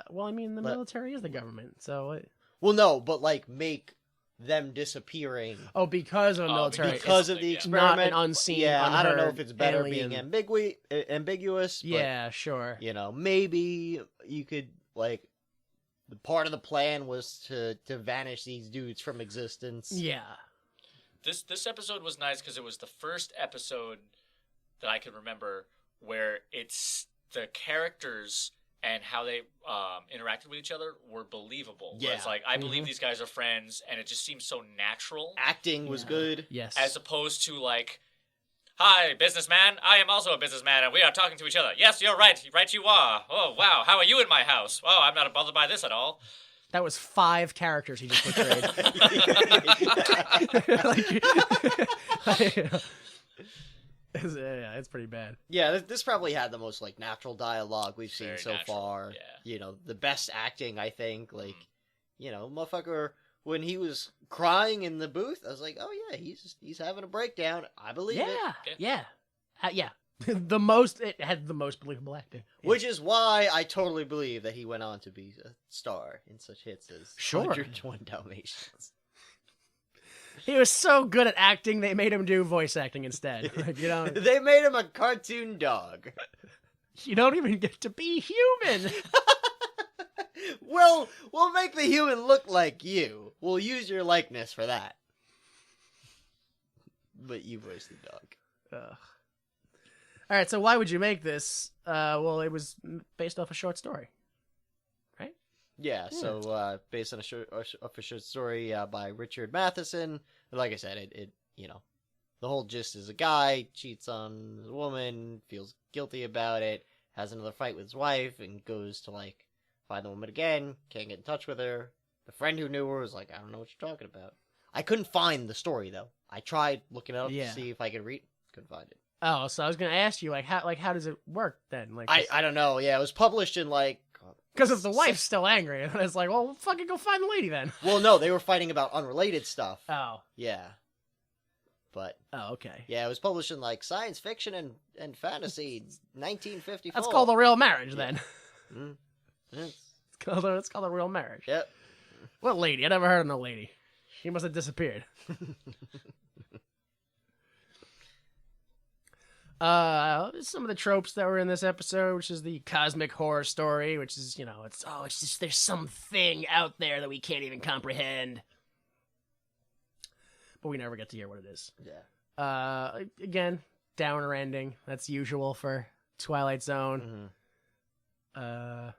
well, I mean, the military is the government, so. Well, no, but make them disappearing. Oh, because of the military. Because of the experiment. Not an unseen, yeah, I don't know unheard if it's better alien. being ambiguous. But, yeah, sure. Maybe you could, the part of the plan was to vanish these dudes from existence. Yeah. This episode was nice because it was the first episode that I can remember where it's the characters and how they interacted with each other were believable. Yeah. It's I believe these guys are friends, and it just seems so natural. Acting was good. Yes. As opposed to hi, businessman. I am also a businessman, and we are talking to each other. Yes, you're right. Right you are. Oh, wow. How are you in my house? Oh, I'm not bothered by this at all. That was 5 characters he just portrayed. Yeah, it's pretty bad. Yeah, this probably had the most natural dialogue we've seen Very so natural, far. yeah. The best acting, I think. Motherfucker, when he was crying in the booth, I was like, oh yeah, he's having a breakdown. I believe it. Yeah. Yeah. It had the most believable acting. Yeah. Which is why I totally believe that he went on to be a star in such hits as Sure. 101 Dalmatians. He was so good at acting, they made him do voice acting instead. They made him a cartoon dog. You don't even get to be human. Well, we'll make the human look like you. We'll use your likeness for that. But you voice the dog. All right, so why would you make this? Well, it was based off a short story, right? Yeah, so based on a short story by Richard Matheson. Like I said, it the whole gist is a guy cheats on a woman, feels guilty about it, has another fight with his wife, and goes to like find the woman again. Can't get in touch with her. The friend who knew her was like, I don't know what you're talking about. I couldn't find the story though. I tried looking it up to see if I could read. Couldn't find it. Oh, so I was gonna ask you how does it work then? Like, I don't know. Yeah, it was published in like. Because if the wife's still angry, and it's like, well, fucking go find the lady then. Well, no, they were fighting about unrelated stuff. Oh. Yeah. But. Oh, okay. Yeah, it was published in like Science Fiction and Fantasy, 1954. That's called a real marriage then. Mm. Yes. It's called a real marriage. Yep. What lady? I never heard of no lady. She must have disappeared. Some of the tropes that were in this episode, which is the cosmic horror story, which is, it's just there's something out there that we can't even comprehend. But we never get to hear what it is. Yeah. Again, downer ending. That's usual for Twilight Zone. Mm-hmm.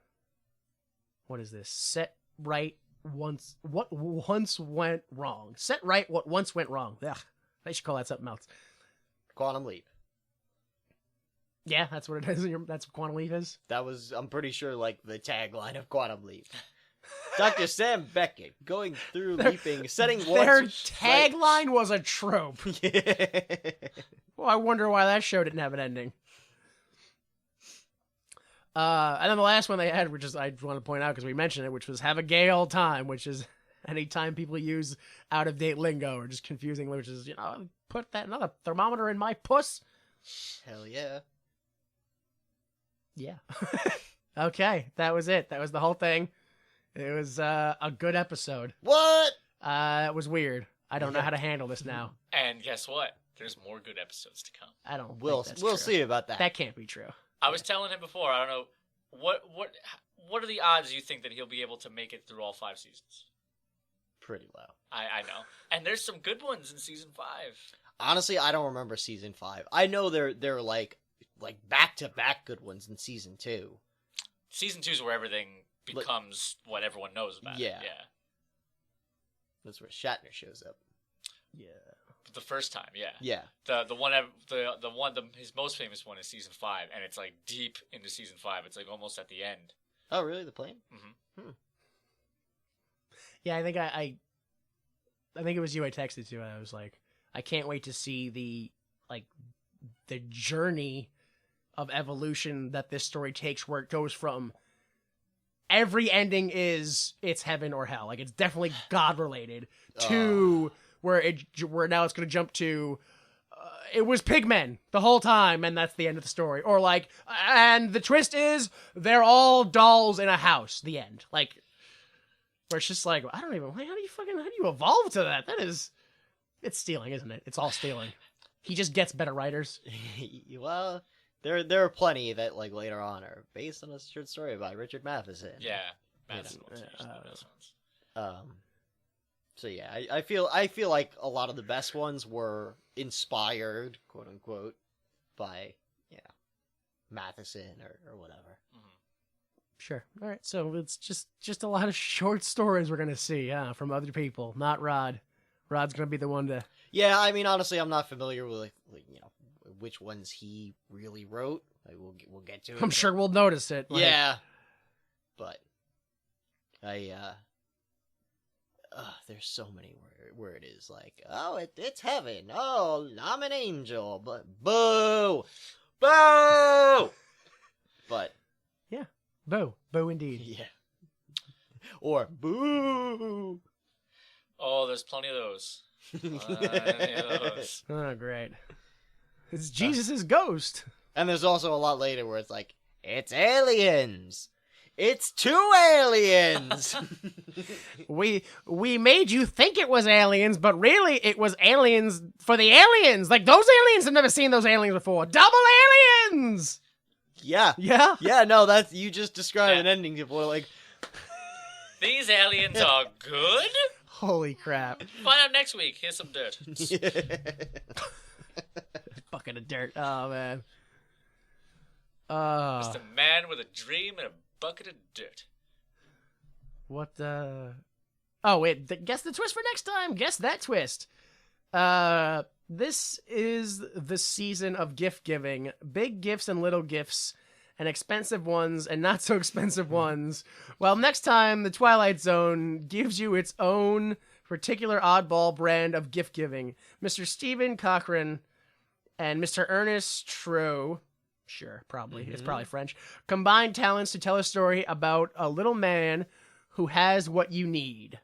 What is this? Set right what once went wrong. Set right what once went wrong. Ugh, they should call that something else. Quantum Leap. Yeah, that's what it is. That's what Quantum Leap is. That was, I'm pretty sure, like the tagline of Quantum Leap. Dr. Sam Beckett going through leaping, setting Their once. tagline was a trope. Yeah. Well, I wonder why that show didn't have an ending. And then the last one they had, which is I want to point out because we mentioned it, which was "Have a gay old time," which is anytime people use out of date lingo or just confusing, which is put that another thermometer in my puss. Hell yeah. Yeah. Okay, that was it. That was the whole thing. It was a good episode. What? It was weird. I don't know how to handle this now. And guess what? There's more good episodes to come. I don't. We'll think that's we'll true. see about that. That can't be true. I was telling him before. I don't know what are the odds you think that he'll be able to make it through all 5 seasons? Pretty low. I know. And there's some good ones in season 5. Honestly, I don't remember season 5. I know they're like back-to-back good ones in season 2. Season 2 is where everything becomes what everyone knows about it. Yeah. Yeah. That's where Shatner shows up. Yeah. The first time, yeah. Yeah. His most famous one is season 5, and it's like deep into season 5. It's like almost at the end. Oh, really? The plane? Mm-hmm. Yeah, I think I think it was you I texted to, and I was like, I can't wait to see the journey of evolution that this story takes, where it goes from every ending is it's heaven or hell, like it's definitely God related, to where now it's going to jump to it was pigmen the whole time, and that's the end of the story, or like, and the twist is they're all dolls in a house. The end, like. Where it's just like, how do you evolve to that? It's stealing, isn't it? It's all stealing. He just gets better writers. Well, there are plenty that like later on are based on a short story by Richard Matheson. Yeah. Matheson was usually the best ones. So yeah, I feel like a lot of the best ones were inspired, quote unquote, by Matheson or whatever. Mm-hmm. Sure. All right. So it's just a lot of short stories we're gonna see, from other people, not Rod. Rod's gonna be the one to. Yeah, I mean, honestly, I'm not familiar with which ones he really wrote. Like, we'll get to it. I'm sure we'll notice it. Like, yeah, but there's so many where it is like, oh, it's heaven. Oh, I'm an angel, but boo. But yeah, boo indeed. yeah, or boo. Oh, there's plenty of those. Oh, great. It's Jesus' ghost. And there's also a lot later where it's like, it's aliens. It's 2 aliens. We made you think it was aliens, but really it was aliens for the aliens. Like, those aliens have never seen those aliens before. Double aliens! Yeah. Yeah? Yeah, no, that's, you just described an ending to boy, like. These aliens are good? Holy crap. Find out next week. Here's some dirt. Bucket of dirt. Oh, man. Just a man with a dream and a bucket of dirt. What Oh, wait, guess the twist for next time. Guess that twist. This is the season of gift giving. Big gifts and little gifts, and expensive ones and not so expensive ones. Well, next time, the Twilight Zone gives you its own particular oddball brand of gift giving. Mr. Stephen Cochran and Mr. Ernest True, sure, probably, it's probably French, combined talents to tell a story about a little man who has what you need.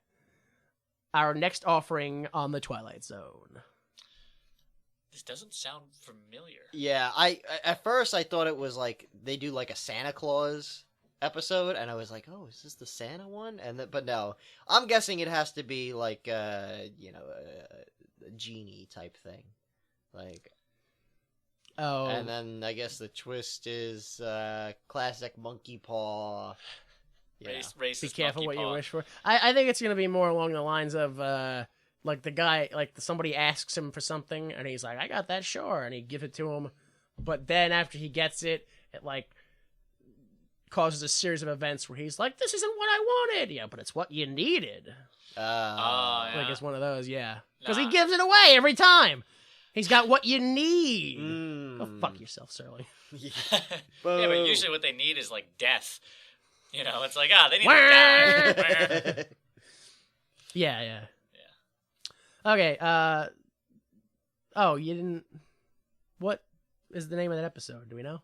Our next offering on the Twilight Zone. This doesn't sound familiar. Yeah, I at first I thought it was like they do like a Santa Claus episode, and I was like, oh, is this the Santa one? But no, I'm guessing it has to be like a genie type thing, like. Oh, And then I guess the twist is classic monkey paw. Yeah. Racist be careful monkey what you paw. wish for. I think it's gonna be more along the lines of like the guy, like somebody asks him for something, and he's like, "I got that, sure," and he gives it to him, but then after he gets it, it like causes a series of events where he's like, "This isn't what I wanted," yeah, but it's what you needed. Oh, yeah. Like it's one of those, yeah, because Nah. he gives it away every time. He's got what you need. Mm. Go fuck yourself, Surly. Yeah, but Boom. usually what they need is like death. You know, it's like, they need to die. Yeah. Okay, oh, you didn't... What is the name of that episode? Do we know?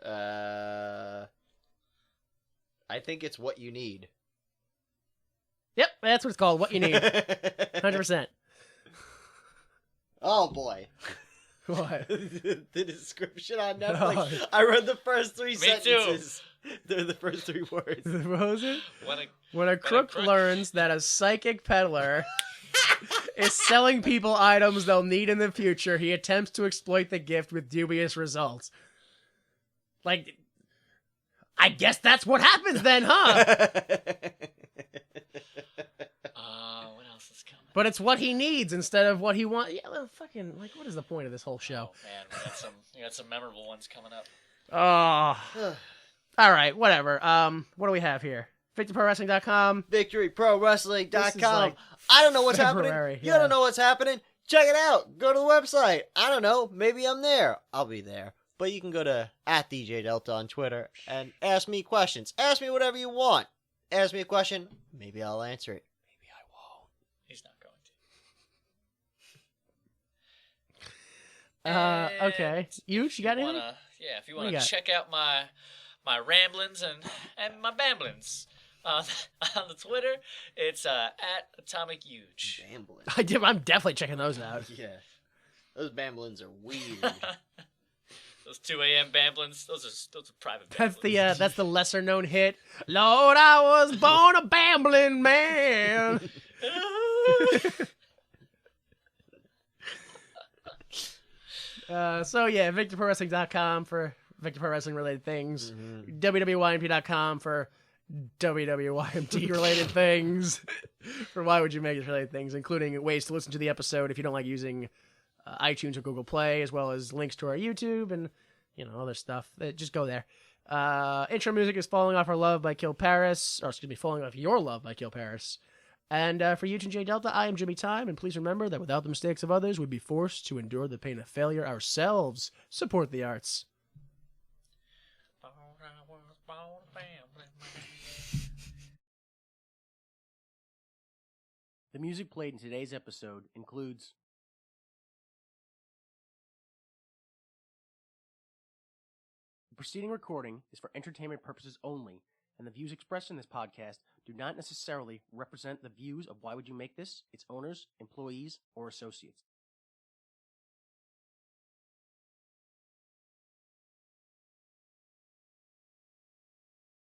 I think it's what you need. Yep, that's what it's called. What you need. 100%. Oh boy. What? The description on Netflix. Oh. I read the first three Me sentences. They're the first three words. What was it? When a When a crook learns that a psychic peddler is selling people items they'll need in the future, he attempts to exploit the gift with dubious results. Like, I guess that's what happens then, huh? what else is coming? But it's what he needs instead of what he wants. Yeah, well, fucking, like, what is the point of this whole show? Oh man, we got some memorable ones coming up. Oh. All right, whatever. What do we have here? VictorProWrestling.com. VictoryProWrestling.com. This is like I don't know what's February, happening. yeah. You don't know what's happening. Check it out. Go to the website. I don't know. Maybe I'm there. I'll be there. But you can go to @DJ Delta on Twitter and ask me questions. Ask me whatever you want. Ask me a question. Maybe I'll answer it. Maybe I won't. He's not going to. Okay. You got anything? If you What do want you to got? check out my ramblings and my bamblings on the Twitter, it's @AtomicHuge. Bamblin'. I'm definitely checking those out. Yeah. Those bamblins are weird. Those 2 a.m. bamblings, those are private. That's bamblings. that's the lesser known hit. Lord, I was born a bambling man. So yeah, VictorProWrestling.com for Victor Pro Wrestling related things. WWYMP.com for WWYMT related things. For Why Would You Make This related things, including ways to listen to the episode if you don't like using iTunes or Google Play, as well as links to our YouTube and other stuff. Just go there. Intro music is Falling Off Our Love by Kill Paris, or excuse me, Falling Off Your Love by Kill Paris. And for Huge and J Delta, I am Jimmy Time, and please remember that without the mistakes of others, we'd be forced to endure the pain of failure ourselves. Support the arts. The music played in today's episode includes the preceding recording is for entertainment purposes only, and the views expressed in this podcast do not necessarily represent the views of Why Would You Make This, its owners, employees, or associates.